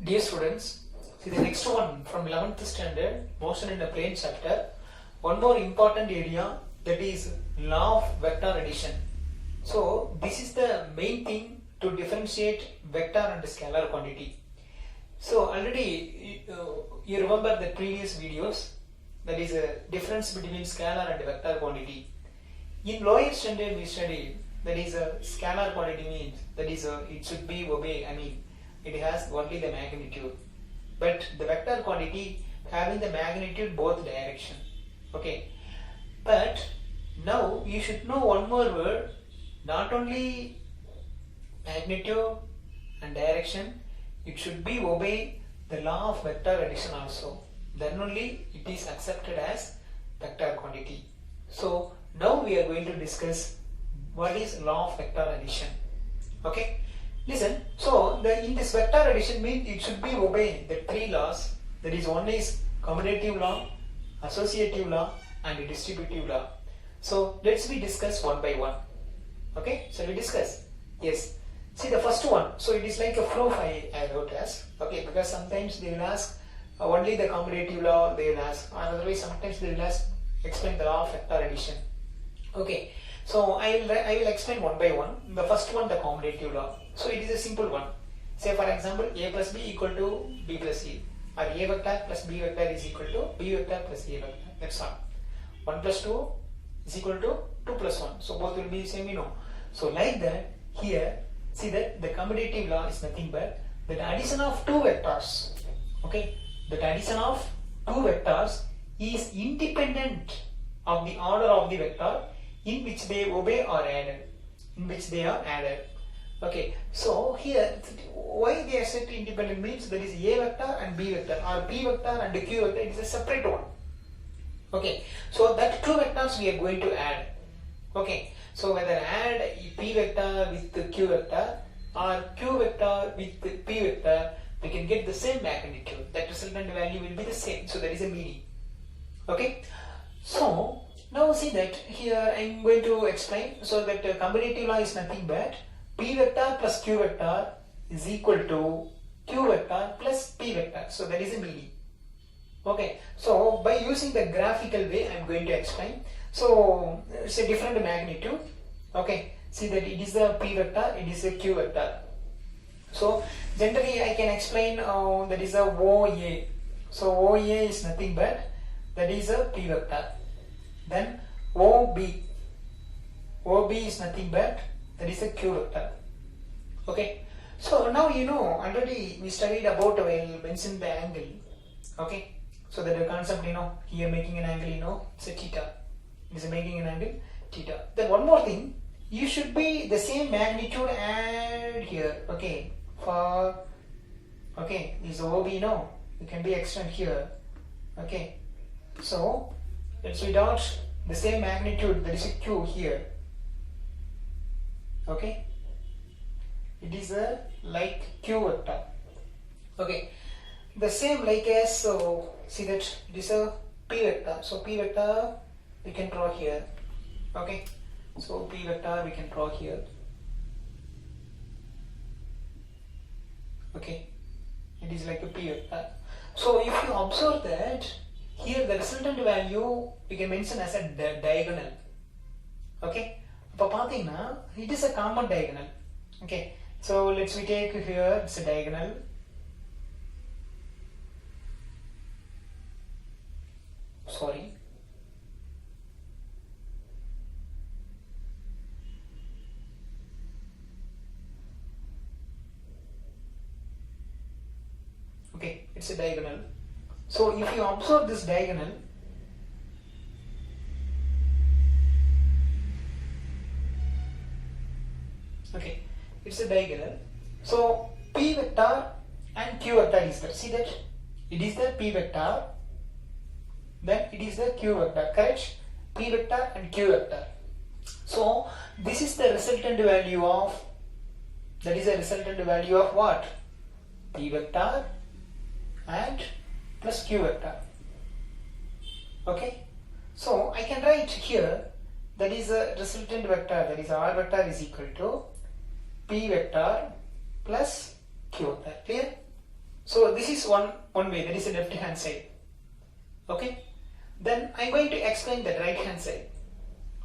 Dear students, see the next one from 11th standard, motion in a plane chapter. One more important area, that is law of vector addition. So this is the main thing to differentiate vector and scalar quantity. So already you remember the previous videos, that is a difference between scalar and vector quantity. In lower standard we studied that is a scalar quantity means that is it should be it has only the magnitude, but the vector quantity having the magnitude both direction. Okay, but now you should know one more word, not only magnitude and direction, it should be obey the law of vector addition also, then only it is accepted as vector quantity. So now we are going to discuss what is law of vector addition. Okay, listen. So in this vector addition means it should be obeying the three laws. That is, one is commutative law, associative law, and distributive law. So let's we discuss one by one. Okay, shall we discuss? Yes. See the first one. So it is like a proof I wrote as. Okay, because sometimes they will ask only the commutative law they will ask, or otherwise sometimes they will ask explain the law of vector addition. Okay, so I will explain one by one. The first one, the commutative law. So it is a simple one. Say for example, a plus b equal to b plus c, or a vector plus b vector is equal to b vector plus a vector. That's all. 1 plus 2 is equal to 2 plus 1. So both will be same, you know. So like that, here see that the commutative law is nothing but the addition of two vectors. Okay, the addition of two vectors is independent of the order of the vector in which they obey or added, in which they are added. Okay, so here why they are set independent means there is a vector and b vector, or p vector and q vector, it is a separate one. Okay, so that two vectors we are going to add. Okay, so whether add p vector with q vector or q vector with p vector, we can get the same magnitude. That resultant value will be the same. So that is a meaning. Okay, so now see that here I am going to explain. So that commutative law is nothing but p vector plus q vector is equal to q vector plus p vector. So that is a meaning. Okay, so by using the graphical way I am going to explain. So it's a different magnitude. Okay, see that it is a p vector, it is a q vector. So generally I can explain that is a OA. So OA is nothing but that is a p vector. Then OB is nothing but that is a q vector. Okay, so now you know already we studied about, well, mentioned the angle. Okay, so that the concept, you know, here making an angle, you know, it's a theta. It is making an angle theta. Then one more thing, you should be the same magnitude add here. Okay, for this OB, no, it can be extended here. Okay, so let's read out the same magnitude, there is a q here. Okay, it is a like q vector. Okay, the same like as, so see that it is a p vector. So p vector we can draw here. Okay, so p vector we can draw here. Okay, it is like a p vector. So if you observe that here the resultant value we can mention as a diagonal. Okay, it is a common diagonal. Okay, so let's we take here it's a diagonal. Sorry. Okay, it's a diagonal. So if you observe this diagonal, okay, it's a diagonal. So p vector and q vector is there. See that it is the p vector, then it is the q vector, correct? P vector and q vector. So this is the resultant value of, that is a resultant value of what? P vector and plus q vector. Okay, so I can write here that is a resultant vector, that is r vector is equal to p vector plus q vector. Clear? So this is one way, that is the left hand side. Okay. Then I'm going to explain the right hand side.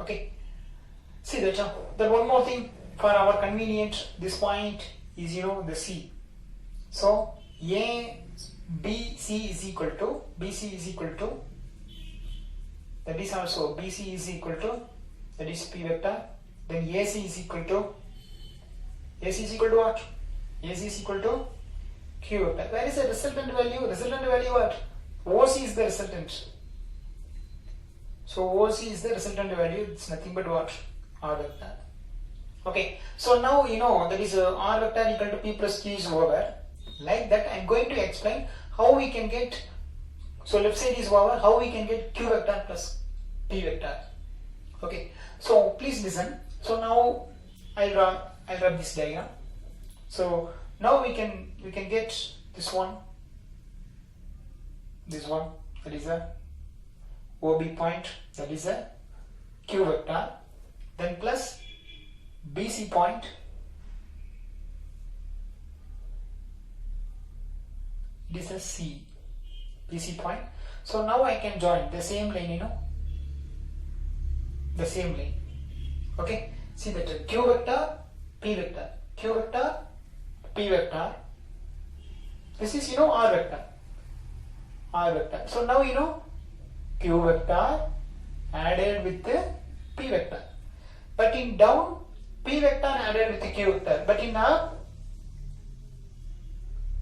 Okay. See that. Then one more thing for our convenience. This point is the C. So BC is equal to that is also BC is equal to that is P vector. Then AC is equal to what? AC is equal to Q vector. Where is the resultant value? Resultant value what? OC is the resultant. So OC is the resultant value. It's nothing but what? R vector. Okay. So now that is R vector equal to P plus Q is over. Like that, I'm going to explain how we can get. So left side is over. How we can get Q vector plus P vector. Okay. So please listen. So now I'll draw this diagram. So now we can get this one, that is a OB point, that is a Q vector, then plus BC point, it is a C, BC point. So now I can join the same line, the same line. Okay, see that Q vector, P vector, Q vector, P vector. This is R vector. So now Q vector added with the P vector. But in down, P vector added with the Q vector. But in up,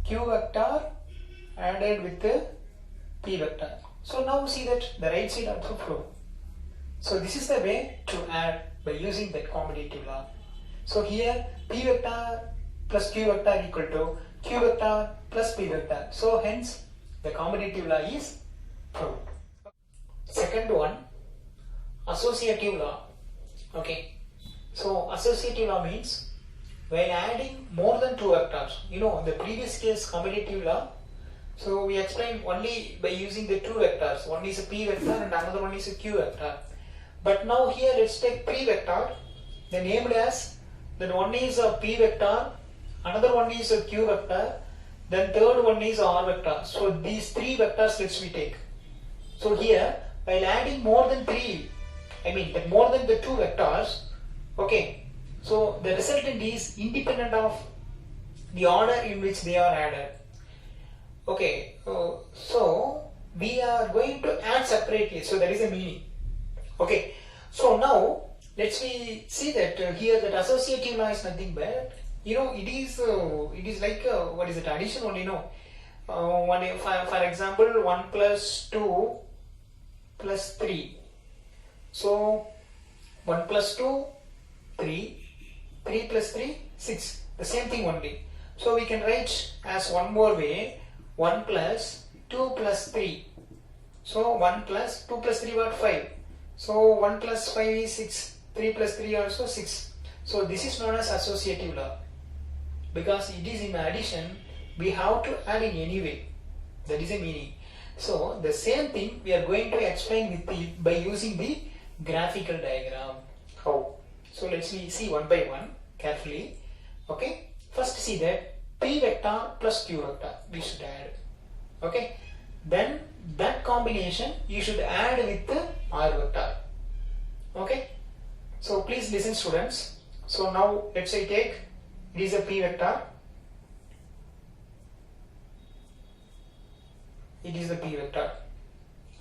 Q vector added with the P vector. So now see that the right side also flow. So this is the way to add by using that commutative law. So here P vector plus Q vector equal to Q vector plus P vector. So hence the commutative law is proved. Second one, associative law. Okay. So associative law means while adding more than two vectors, the previous case commutative law. So we explained only by using the two vectors. One is a P vector and another one is a Q vector. But now here let's take P vector, then named as, then one is a P vector, another one is a Q vector, then third one is R vector. So these three vectors let's we take. So here while adding more than more than the two vectors, okay, so the resultant is independent of the order in which they are added. Okay, so we are going to add separately, so there is a meaning. Okay, so now let's we see that here that associative law is nothing but it is like what is it, addition only. For example 1 plus 2 plus 3. So 1 plus 2 3, 3 plus 3 6, the same thing only. So we can write as one more way, 1 plus 2 plus 3. So 1 plus 2 plus 3 what, 5. So 1 plus 5 is 6, 3 plus 3 also 6. So this is known as associative law. Because it is in addition, we have to add in any way. That is a meaning. So the same thing we are going to explain by using the graphical diagram. How? So let's see one by one carefully. Okay. First see that P vector plus Q vector we should add. Okay. Then that combination you should add with the R vector. Okay. So please listen, students. So now let's say take, it is a P vector. It is the P vector.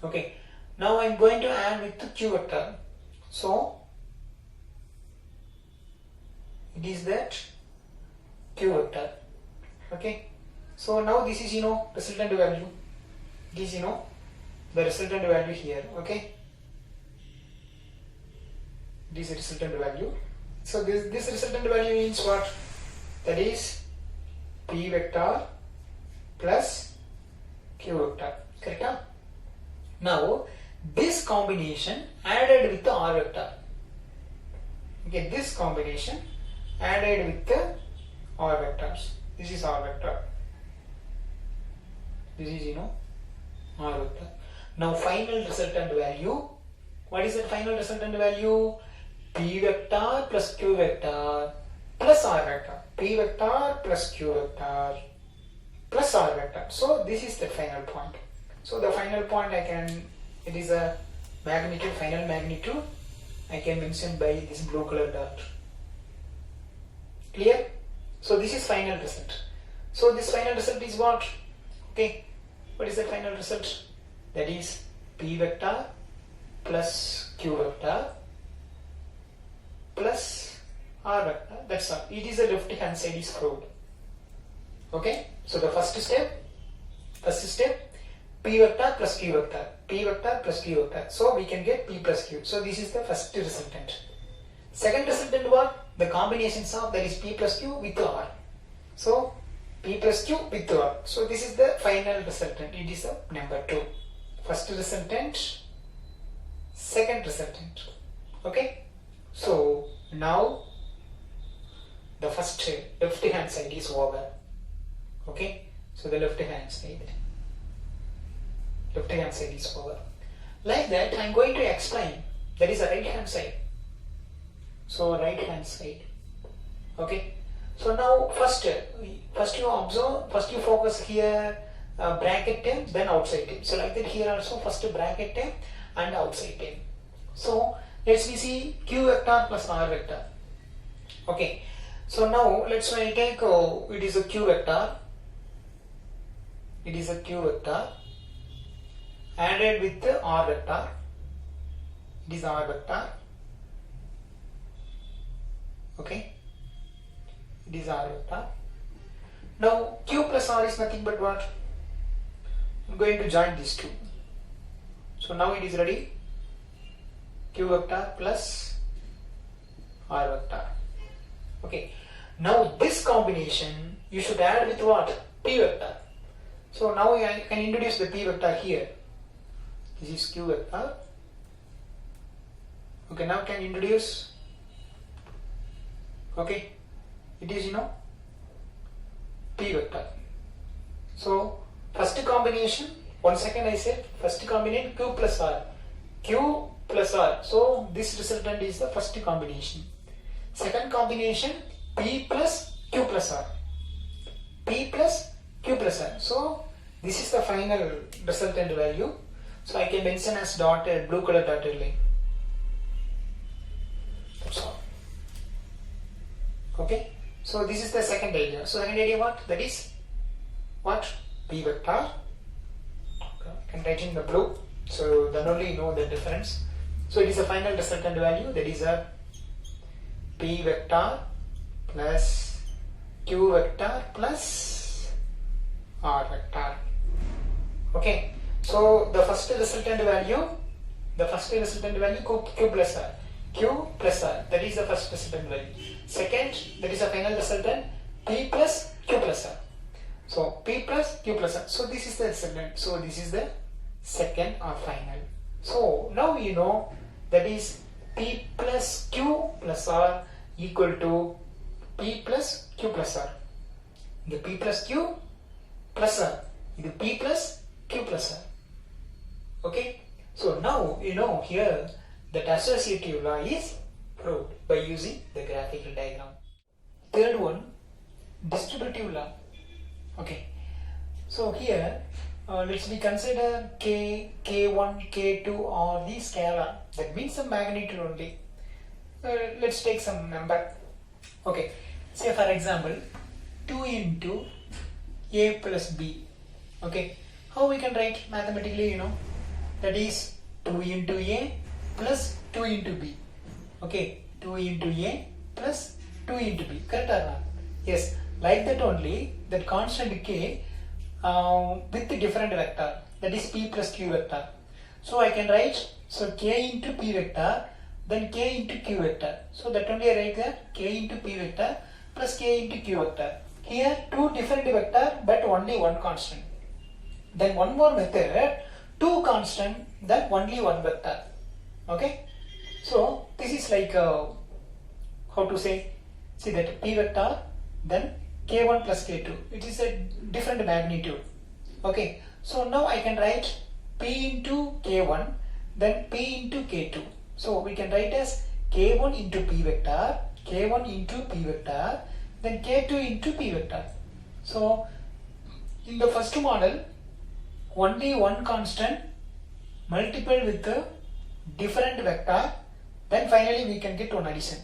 Okay. Now I am going to add with the Q vector. So it is that Q vector. Okay. So now this is resultant value. It is the resultant value here. Okay. This resultant value. So this resultant value means what? That is P vector plus Q vector. Correct? Now this combination added with the R vector. Okay, this combination added with the R vectors. This is R vector. This is R vector. Now final resultant value. What is the final resultant value? P vector plus Q vector plus R vector. P vector plus Q vector plus R vector. dot. So this is the final point. So the final point it is a magnitude, final magnitude I can mention by this blue color dot. Clear? So this is final result. So this final result is what? Okay, what is the final result? That is P vector plus Q vector plus R vector. That's all. It is a left hand side is proved. Okay, so the first step, P vector plus Q vector, P vector plus Q vector. So we can get P plus Q. So this is the first resultant. Second resultant what? The combinations of that is P plus Q with R. So P plus Q with R. So this is the final resultant. It is a number 2. First resultant, second resultant. Okay. So now the first left hand side is over. Okay. So the left hand side is over. Like that I am going to explain. That is the right hand side. So right hand side. Okay. So now first you observe, first you focus here bracket term, then outside term. So like that here also first bracket term and outside term. So let's see Q vector plus R vector. Okay. So now let's take it is a Q vector. It is a Q vector added with the R vector. It is R vector. Okay. It is R vector. Now Q plus R is nothing but what? I'm going to join these two. So now it is ready. Q vector plus R vector. Okay. Now this combination you should add with what? P vector. So now I can introduce the P vector here. This is Q vector. Okay, now can introduce. Okay, it is P vector. So first combination, 1 second I said, first combination Q plus R. Q plus R. So this resultant is the first combination. Second combination P plus Q plus R. P plus Q plus R. So this is the final resultant value. So I can mention as dotted, blue color dotted line. That's all. Okay. So this is the second idea. So second idea what? That is what? P vector. Okay. I can write in the blue. So then only you know the difference. So it is a final resultant value. That is a P vector plus Q vector plus R vector. Okay. So the first resultant value Q plus R. Q plus R, that is the first resultant value. Second, that is the final resultant P plus Q plus R. So P plus Q plus R. So this is the resultant. So this is the second or final. So now you know that is P plus Q plus R equal to P plus Q plus R. The P plus Q plus R. The P plus Q plus R. Okay. So now you know here that associative law is proved by using the graphical diagram. Third one, distributive law. Okay. So here let's consider K, K1, K2 or the scalar. That means some magnitude only. Let's take some number. Okay. Say for example 2 into A plus B. Okay. How we can write mathematically, that is 2 into A plus 2 into B. Okay, 2 into A plus 2 into B. Correct or not? Yes, like that only, that constant K with the different vector, that is P plus Q vector. So I can write, so K into P vector, then K into Q vector. So that only I write there, K into P vector plus K into Q vector. Here two different vector but only one constant. Then one more method, two constant, then only one vector. Okay. So this is like how to say, see that P vector, then K1 plus K2. It is a different magnitude. Okay. So now I can write P into K1, then P into K2. So we can write as K1 into P vector, K1 into P vector, then K2 into P vector. So In the first model, only one constant multiple with a different vector, then finally we can get one addition.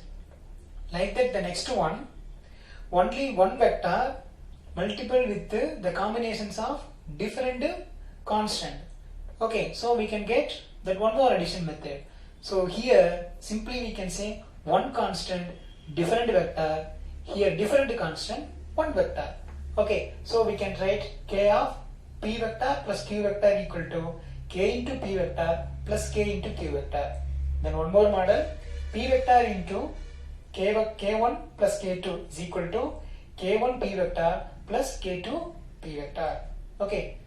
Like that, the next one, only one vector multiple with the combinations of different constant. Okay, so we can get that one more addition method. So here simply we can say one constant, different vector, here different constant, one vector. Okay, so we can write k of p vector plus q vector equal to k into p vector plus k into q vector. Then one more model, p vector into k1 plus k2 is equal to k1 p vector plus k2 p vector. Okay,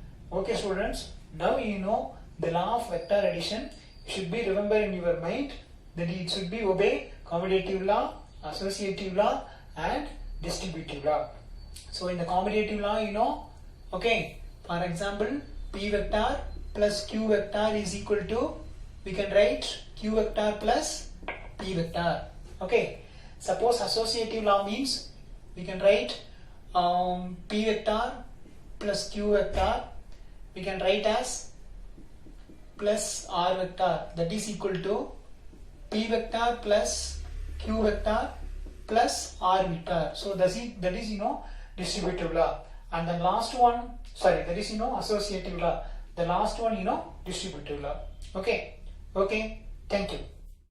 students, now you know the law of vector addition. You should be remember in your mind that it should be obey commutative law, associative law and distributive law. So in the commutative law, you know, okay, for example, p vector plus q vector is equal to, we can write q vector plus p vector. Okay, suppose associative law means we can write p vector plus q vector, we can write as plus r vector, that is equal to p vector plus q vector plus r vector. So that is you know distributive law. And the last one, sorry, that is you know associative law. The last one you know distributive law. Okay, thank you.